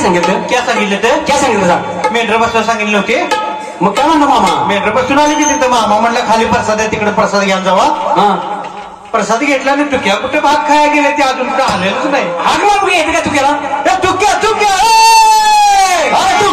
सांगितलं? क्या सांगितलं तर? काय सांगितलं सांग? मेंढर बसवा सांगितले होते. मग काय म्हणलं मामा? मेंढर बसून आली की तिथं मामा म्हणला खाली प्रसाद आहे तिकडे प्रसाद घ्या जावा. हा प्रसाद घेतला आणि टुक्या कुठे भात खाया गेले ते अजून कुठे आलेलंच नाही. हाक मारून येते का तू केला? टुक्या टुक्या तू